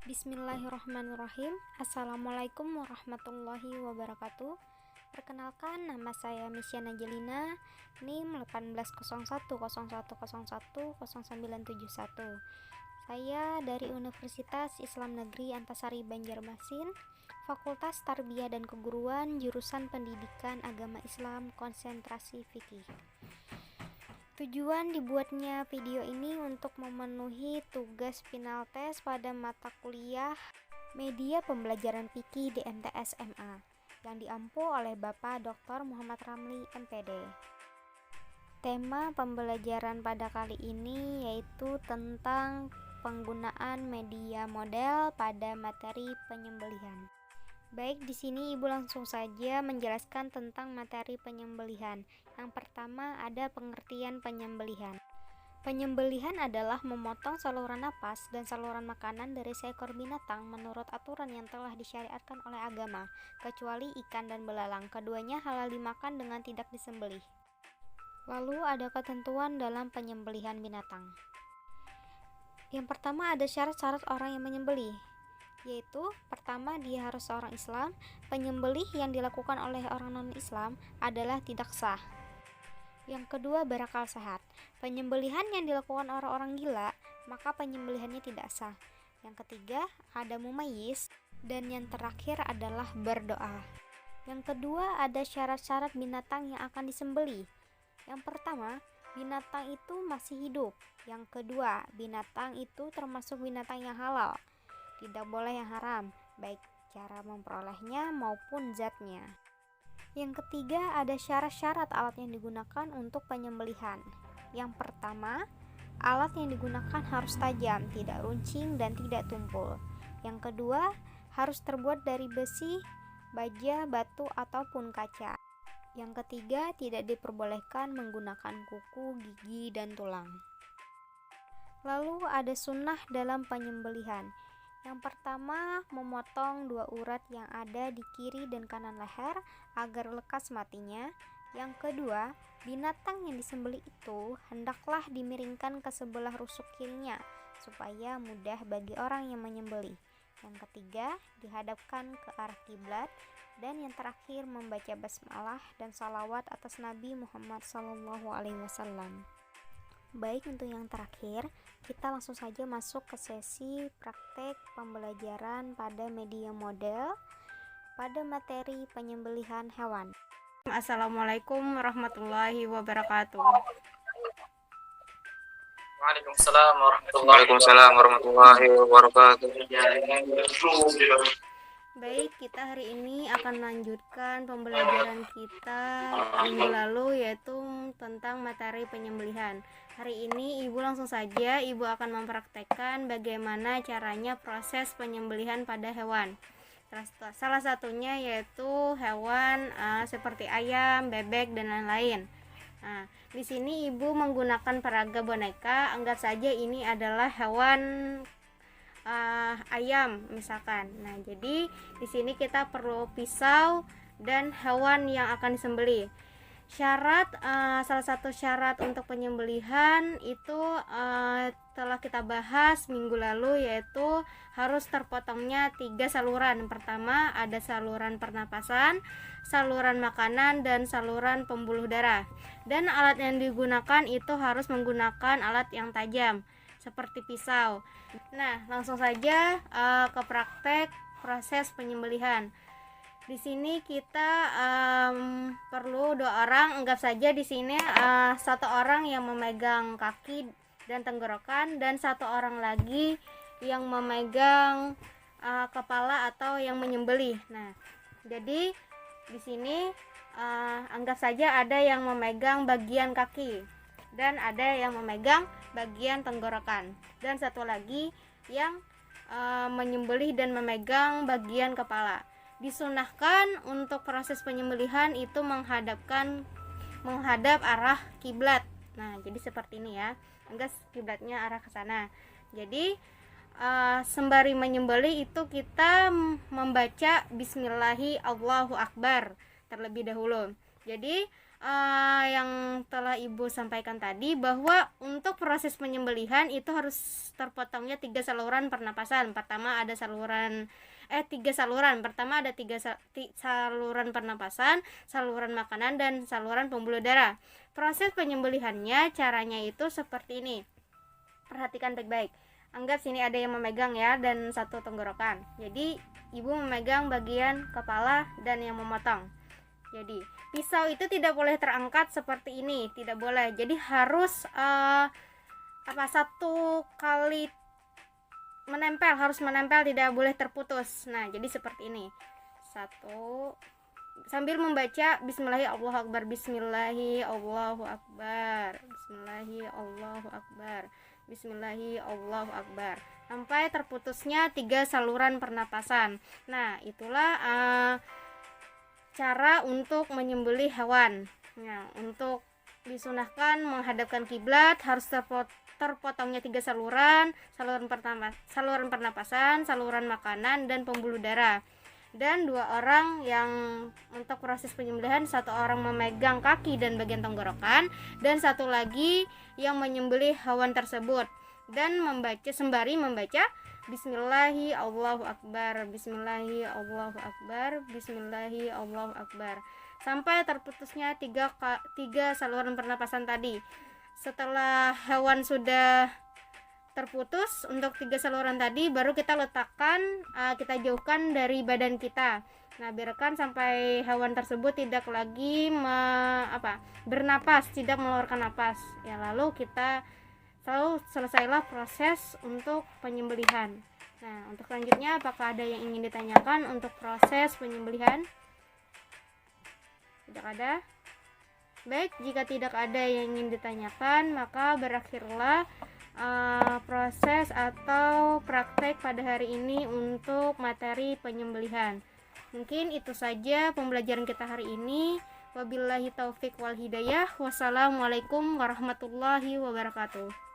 Bismillahirrahmanirrahim. Assalamualaikum warahmatullahi wabarakatuh. Perkenalkan, nama saya Misyana Jelina, NIM 180101010971. Saya dari Universitas Islam Negeri Antasari Banjarmasin, Fakultas Tarbiyah dan Keguruan, jurusan Pendidikan Agama Islam, konsentrasi fikih. Tujuan dibuatnya video ini untuk memenuhi tugas final tes pada mata kuliah Media Pembelajaran Fikih di MTS MA yang diampu oleh Bapak Dr. Muhammad Ramli, MPD. Tema pembelajaran pada kali ini yaitu tentang penggunaan media model pada materi penyembelihan. Baik, di sini Ibu langsung saja menjelaskan tentang materi penyembelihan. Yang pertama ada pengertian penyembelihan. Penyembelihan adalah memotong saluran napas dan saluran makanan dari seekor binatang menurut aturan yang telah disyariatkan oleh agama, kecuali ikan dan belalang. Keduanya halal dimakan dengan tidak disembelih. Lalu ada ketentuan dalam penyembelihan binatang. Yang pertama ada syarat-syarat orang yang menyembelih, yaitu pertama dia harus seorang Islam. Penyembelih yang dilakukan oleh orang non-Islam adalah tidak sah. Yang kedua berakal sehat. Penyembelihan yang dilakukan orang-orang gila, maka penyembelihannya tidak sah. Yang ketiga ada mumayyiz, dan yang terakhir adalah berdoa. Yang kedua ada syarat-syarat binatang yang akan disembelih. Yang pertama, binatang itu masih hidup. Yang kedua, binatang itu termasuk binatang yang halal, tidak boleh yang haram, baik cara memperolehnya maupun zatnya. Yang ketiga ada syarat-syarat alat yang digunakan untuk penyembelihan. Yang pertama, alat yang digunakan harus tajam, tidak runcing dan tidak tumpul. Yang kedua, harus terbuat dari besi, baja, batu ataupun kaca. Yang ketiga, tidak diperbolehkan menggunakan kuku, gigi, dan tulang. Lalu ada sunnah dalam penyembelihan. Yang pertama, memotong dua urat yang ada di kiri dan kanan leher agar lekas matinya. Yang kedua, binatang yang disembelih itu hendaklah dimiringkan ke sebelah rusuk kirinya supaya mudah bagi orang yang menyembelih. Yang ketiga, dihadapkan ke arah kiblat. Dan yang terakhir, membaca basmalah dan salawat atas Nabi Muhammad SAW. Baik, untuk yang terakhir, kita langsung saja masuk ke sesi praktek pembelajaran pada media model pada materi penyembelihan hewan. Assalamualaikum warahmatullahi wabarakatuh. Waalaikumsalam warahmatullahi wabarakatuh. Baik, kita hari ini akan melanjutkan pembelajaran kita minggu lalu, yaitu tentang materi penyembelihan. Hari ini Ibu langsung saja akan mempraktekkan bagaimana caranya proses penyembelihan pada hewan. Salah satunya yaitu hewan seperti ayam, bebek, dan lain-lain. Nah, di sini Ibu menggunakan peraga boneka. Anggap saja ini adalah hewan ayam misalkan. Nah, jadi di sini kita perlu pisau dan hewan yang akan disembelih. Salah satu syarat untuk penyembelihan itu telah kita bahas minggu lalu, yaitu harus terpotongnya 3 saluran. Pertama ada saluran pernapasan, saluran makanan, dan saluran pembuluh darah. Dan alat yang digunakan itu harus menggunakan alat yang tajam seperti pisau. Nah, langsung saja ke praktek proses penyembelihan. Di sini kita perlu 2 orang. Anggap saja di sini 1 orang yang memegang kaki dan tenggorokan dan 1 orang lagi yang memegang kepala atau yang menyembelih. Nah, jadi di sini anggap saja ada yang memegang bagian kaki dan ada yang memegang bagian tenggorokan, dan 1 lagi yang menyembelih dan memegang bagian kepala. Disunahkan untuk proses penyembelihan itu menghadap arah kiblat. Nah, jadi seperti ini ya. Enggak, kiblatnya arah ke sana. Jadi sembari menyembelih itu kita membaca Bismillahi Allahu Akbar terlebih dahulu. Jadi yang telah Ibu sampaikan tadi, bahwa untuk proses penyembelihan itu harus terpotongnya 3 saluran pernapasan. Pertama ada saluran 3 saluran. Pertama ada 3 saluran pernapasan, saluran makanan, dan saluran pembuluh darah. Proses penyembelihannya caranya itu seperti ini. Perhatikan baik-baik. Anggap sini ada yang memegang ya, dan satu tenggorokan. Jadi ibu memegang bagian kepala dan yang memotong. Jadi pisau itu tidak boleh terangkat seperti ini, tidak boleh. Jadi harus satu kali menempel, harus menempel, tidak boleh terputus. Nah, jadi seperti ini. Satu, sambil membaca Bismillahi Allahu Akbar, Bismillahi Allahu Akbar, Bismillahi Allahu Akbar, Bismillahi Allahu Akbar, sampai terputusnya 3 saluran pernapasan. Nah, itulah cara untuk menyembelih hewan. Nah, untuk disunahkan menghadapkan kiblat, harus terpotongnya 3 saluran, saluran pernapasan, saluran makanan, dan pembuluh darah. Dan 2 orang yang untuk proses penyembelihan, 1 orang memegang kaki dan bagian tenggorokan, dan 1 lagi yang menyembelih hewan tersebut, dan sembari membaca Bismillahi Allahu Akbar, Bismillahi Allahu Akbar, Bismillahi Allahu Akbar, sampai terputusnya 3 saluran pernapasan tadi. Setelah hewan sudah terputus untuk 3 saluran tadi, baru kita letakkan, kita jauhkan dari badan kita. Nah, biarkan sampai hewan tersebut tidak lagi bernapas, tidak mengeluarkan napas. Ya, lalu kita selesailah proses untuk penyembelihan. Nah, untuk selanjutnya apakah ada yang ingin ditanyakan untuk proses penyembelihan? Tidak ada? Baik, jika tidak ada yang ingin ditanyakan, maka berakhirlah proses atau praktek pada hari ini untuk materi penyembelihan. Mungkin itu saja pembelajaran kita hari ini. Wabillahi taufik wal hidayah. Wassalamualaikum warahmatullahi wabarakatuh.